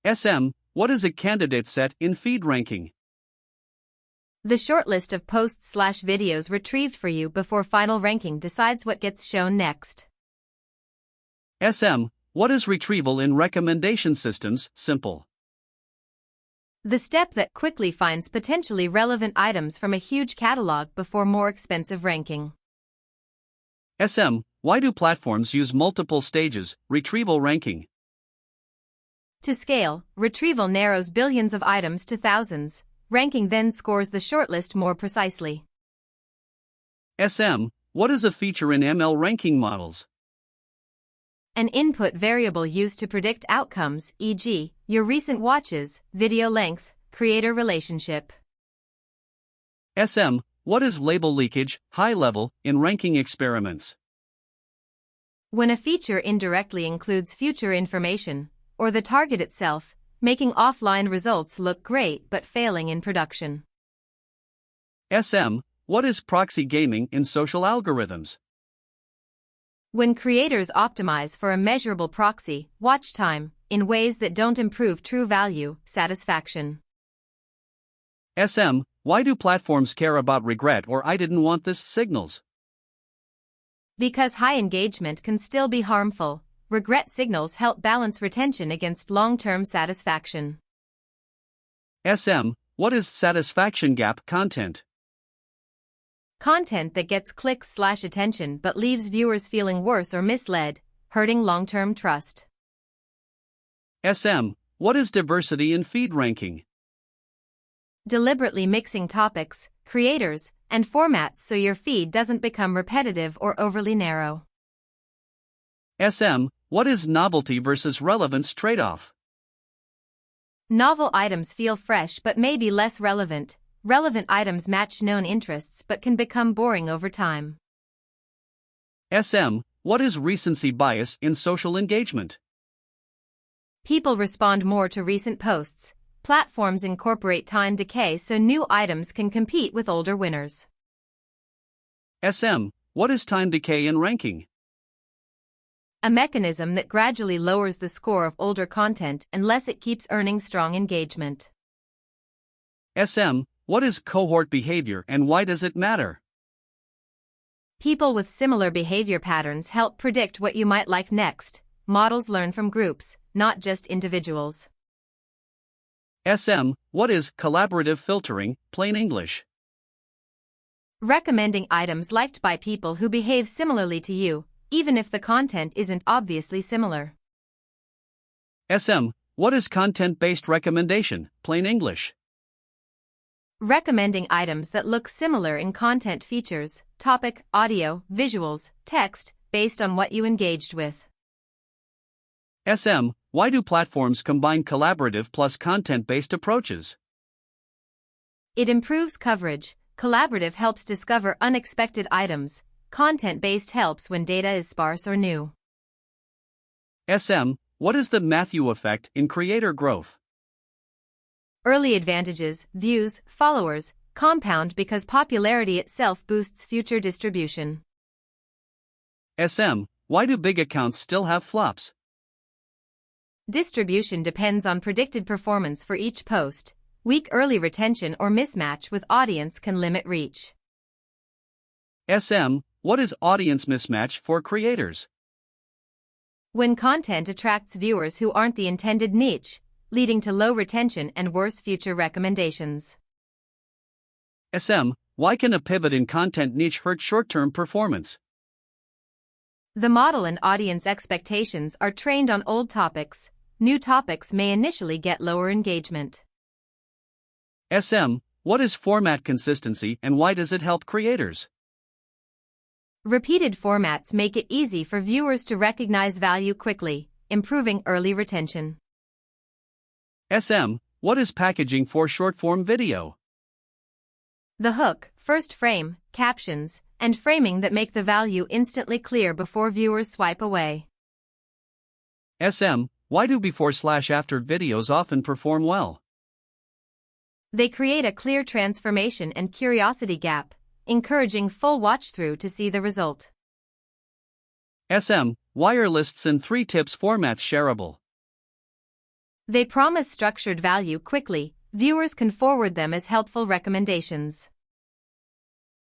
SM, what is a candidate set in feed ranking? The shortlist of posts/videos retrieved for you before final ranking decides what gets shown next. SM, what is retrieval in recommendation systems? Simple. The step that quickly finds potentially relevant items from a huge catalog before more expensive ranking. SM, why do platforms use multiple stages, retrieval ranking? To scale, retrieval narrows billions of items to thousands. Ranking then scores the shortlist more precisely. SM, what is a feature in ML ranking models? An input variable used to predict outcomes, e.g., your recent watches, video length, creator relationship. SM, what is label leakage, high level, in ranking experiments? When a feature indirectly includes future information, or the target itself, making offline results look great but failing in production. SM, what is proxy gaming in social algorithms? When creators optimize for a measurable proxy, watch time, in ways that don't improve true value, satisfaction. SM, why do platforms care about regret or I didn't want this signals? Because high engagement can still be harmful, regret signals help balance retention against long-term satisfaction. SM, what is satisfaction gap content? Content that gets clicks/attention but leaves viewers feeling worse or misled, hurting long-term trust. SM, what is diversity in feed ranking? Deliberately mixing topics, creators, and formats so your feed doesn't become repetitive or overly narrow. SM, what is novelty versus relevance trade-off? Novel items feel fresh but may be less relevant. Relevant items match known interests but can become boring over time. SM, what is recency bias in social engagement? People respond more to recent posts. Platforms incorporate time decay so new items can compete with older winners. SM, what is time decay in ranking? A mechanism that gradually lowers the score of older content unless it keeps earning strong engagement. SM, what is cohort behavior and why does it matter? People with similar behavior patterns help predict what you might like next. Models learn from groups, not just individuals. SM, what is collaborative filtering, plain English? Recommending items liked by people who behave similarly to you, even if the content isn't obviously similar. SM, what is content-based recommendation, plain English? Recommending items that look similar in content features, topic, audio, visuals, text, based on what you engaged with. SM, why do platforms combine collaborative plus content-based approaches? It improves coverage. Collaborative helps discover unexpected items. Content-based helps when data is sparse or new. SM, what is the Matthew effect in creator growth? Early advantages, views, followers, compound because popularity itself boosts future distribution. SM, why do big accounts still have flops? Distribution depends on predicted performance for each post. Weak early retention or mismatch with audience can limit reach. SM, what is audience mismatch for creators? When content attracts viewers who aren't the intended niche, leading to low retention and worse future recommendations. SM, why can a pivot in content niche hurt short-term performance? The model and audience expectations are trained on old topics. New topics may initially get lower engagement. SM, what is format consistency and why does it help creators? Repeated formats make it easy for viewers to recognize value quickly, improving early retention. SM, what is packaging for short-form video? The hook, first frame, captions, and framing that make the value instantly clear before viewers swipe away. SM, why do before/after videos often perform well? They create a clear transformation and curiosity gap, encouraging full watch-through to see the result. SM, why are lists and 3 tips formats shareable? They promise structured value quickly. Viewers can forward them as helpful recommendations.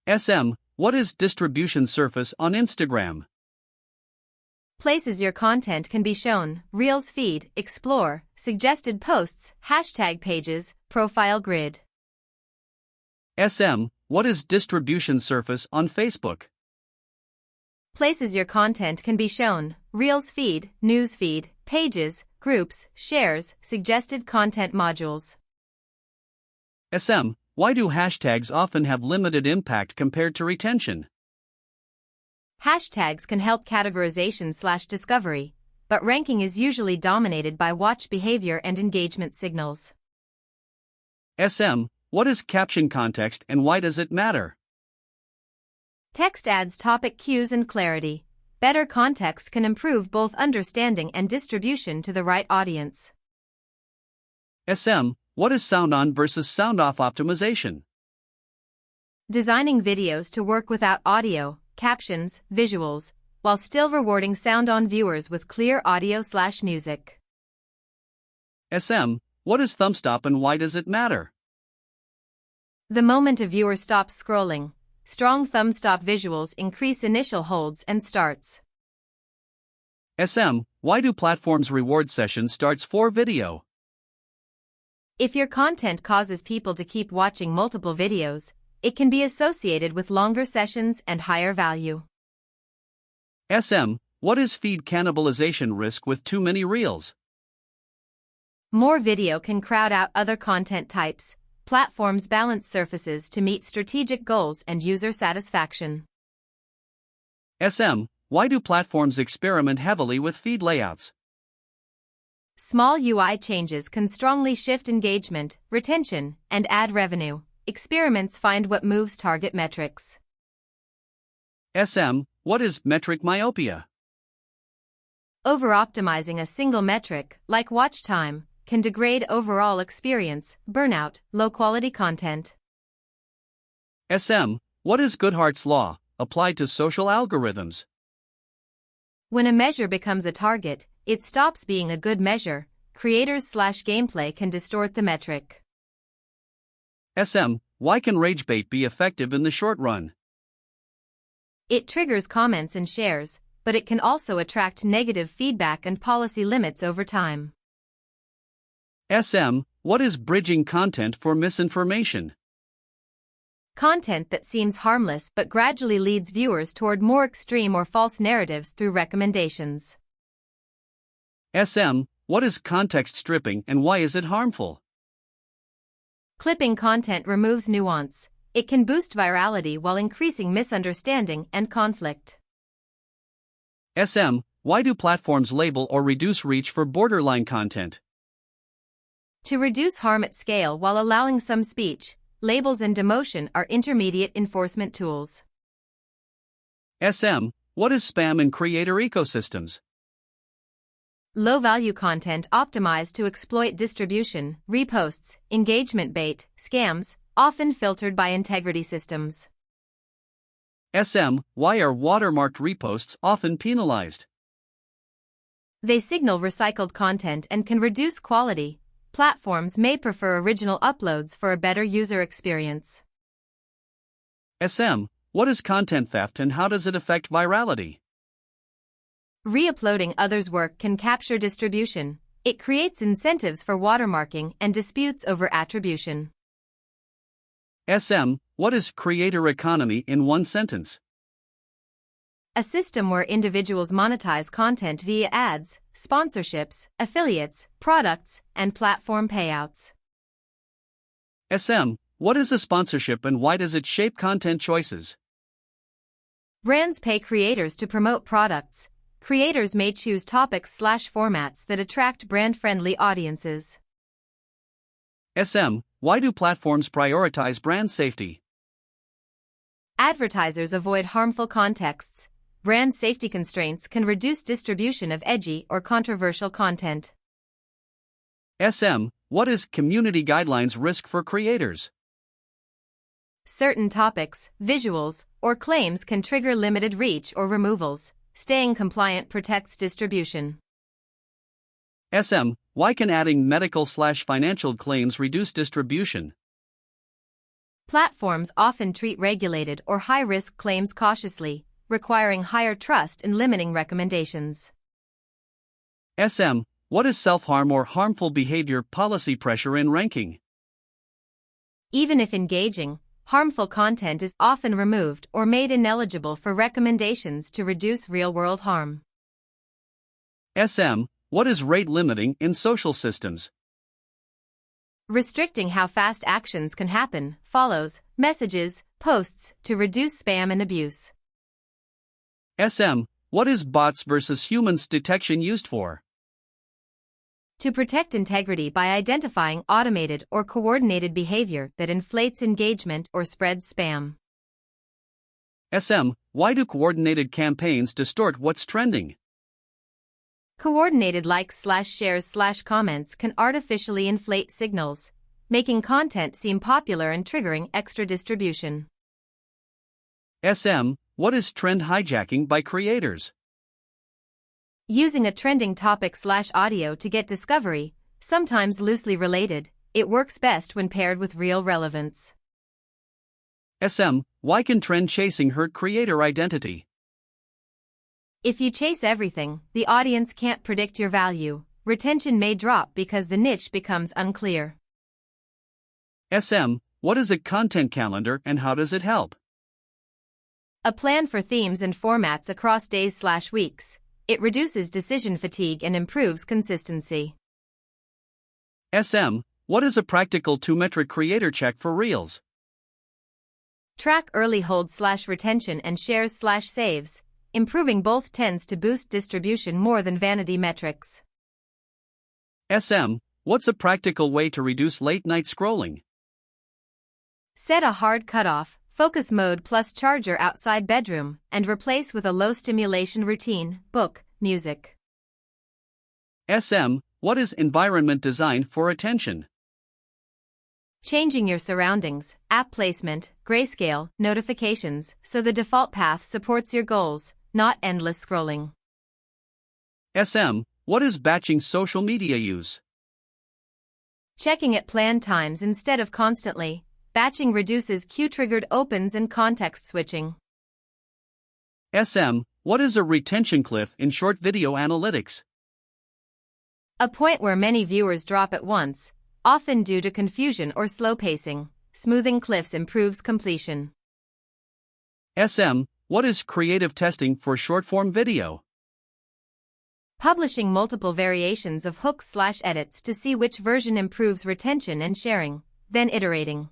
SM, what is distribution surface on Instagram? Places your content can be shown, Reels feed, Explore, suggested posts, hashtag pages, profile grid. SM, what is distribution surface on Facebook? Places your content can be shown, Reels feed, news feed, pages, groups, shares, suggested content modules. SM, why do hashtags often have limited impact compared to retention? Hashtags can help categorization/discovery, but ranking is usually dominated by watch behavior and engagement signals. SM, what is caption context and why does it matter? Text adds topic cues and clarity. Better context can improve both understanding and distribution to the right audience. SM, what is sound on versus sound off optimization? Designing videos to work without audio, captions, visuals, while still rewarding sound on viewers with clear audio/music. SM, what is thumb stop and why does it matter? The moment a viewer stops scrolling, strong thumb stop visuals increase initial holds and starts. SM, why do platforms reward session starts for video? If your content causes people to keep watching multiple videos, it can be associated with longer sessions and higher value. SM, what is feed cannibalization risk with too many reels? More video can crowd out other content types. Platforms balance surfaces to meet strategic goals and user satisfaction. SM, why do platforms experiment heavily with feed layouts? Small UI changes can strongly shift engagement, retention, and ad revenue. Experiments find what moves target metrics. SM, what is metric myopia? Over-optimizing a single metric, like watch time, can degrade overall experience, burnout, low-quality content. SM, what is Goodhart's law, applied to social algorithms? When a measure becomes a target, it stops being a good measure. Creators/gameplay can distort the metric. SM, why can rage bait be effective in the short run? It triggers comments and shares, but it can also attract negative feedback and policy limits over time. SM, what is bridging content for misinformation? Content that seems harmless but gradually leads viewers toward more extreme or false narratives through recommendations. SM, what is context stripping and why is it harmful? Clipping content removes nuance. It can boost virality while increasing misunderstanding and conflict. SM, why do platforms label or reduce reach for borderline content? To reduce harm at scale while allowing some speech, labels and demotion are intermediate enforcement tools. SM, what is spam in creator ecosystems? Low-value content optimized to exploit distribution, reposts, engagement bait, scams, often filtered by integrity systems. SM, why are watermarked reposts often penalized? They signal recycled content and can reduce quality. Platforms may prefer original uploads for a better user experience. SM, what is content theft and how does it affect virality? Re-uploading others' work can capture distribution. It creates incentives for watermarking and disputes over attribution. SM, what is creator economy in one sentence? A system where individuals monetize content via ads, sponsorships, affiliates, products, and platform payouts. SM, what is a sponsorship and why does it shape content choices? Brands pay creators to promote products. Creators may choose topics/formats that attract brand-friendly audiences. SM, why do platforms prioritize brand safety? Advertisers avoid harmful contexts. Brand safety constraints can reduce distribution of edgy or controversial content. SM, what is community guidelines risk for creators? Certain topics, visuals, or claims can trigger limited reach or removals. Staying compliant protects distribution. SM, why can adding medical/financial claims reduce distribution? Platforms often treat regulated or high-risk claims cautiously, requiring higher trust and limiting recommendations. SM, what is self-harm or harmful behavior policy pressure in ranking? Even if engaging, harmful content is often removed or made ineligible for recommendations to reduce real-world harm. SM, what is rate limiting in social systems? Restricting how fast actions can happen, follows, messages, posts, to reduce spam and abuse. SM, what is bots versus humans detection used for? To protect integrity by identifying automated or coordinated behavior that inflates engagement or spreads spam. SM, why do coordinated campaigns distort what's trending? Coordinated likes/shares/comments can artificially inflate signals, making content seem popular and triggering extra distribution. SM, what is trend hijacking by creators? Using a trending topic/audio to get discovery, sometimes loosely related, it works best when paired with real relevance. SM, why can trend chasing hurt creator identity? If you chase everything, the audience can't predict your value. Retention may drop because the niche becomes unclear. SM, what is a content calendar and how does it help? A plan for themes and formats across days/weeks. It reduces decision fatigue and improves consistency. SM, what is a practical 2-metric creator check for Reels? Track early hold/retention and shares/saves. Improving both tends to boost distribution more than vanity metrics. SM, what's a practical way to reduce late-night scrolling? Set a hard cutoff, focus mode plus charger outside bedroom, and replace with a low-stimulation routine, book, music. SM, what is environment design for attention? Changing your surroundings, app placement, grayscale, notifications, so the default path supports your goals, not endless scrolling. SM, what is batching social media use? Checking at planned times instead of constantly. Batching reduces cue-triggered opens and context switching. SM, what is a retention cliff in short video analytics? A point where many viewers drop at once, often due to confusion or slow pacing. Smoothing cliffs improves completion. SM, what is creative testing for short-form video? Publishing multiple variations of hooks/edits to see which version improves retention and sharing, then iterating.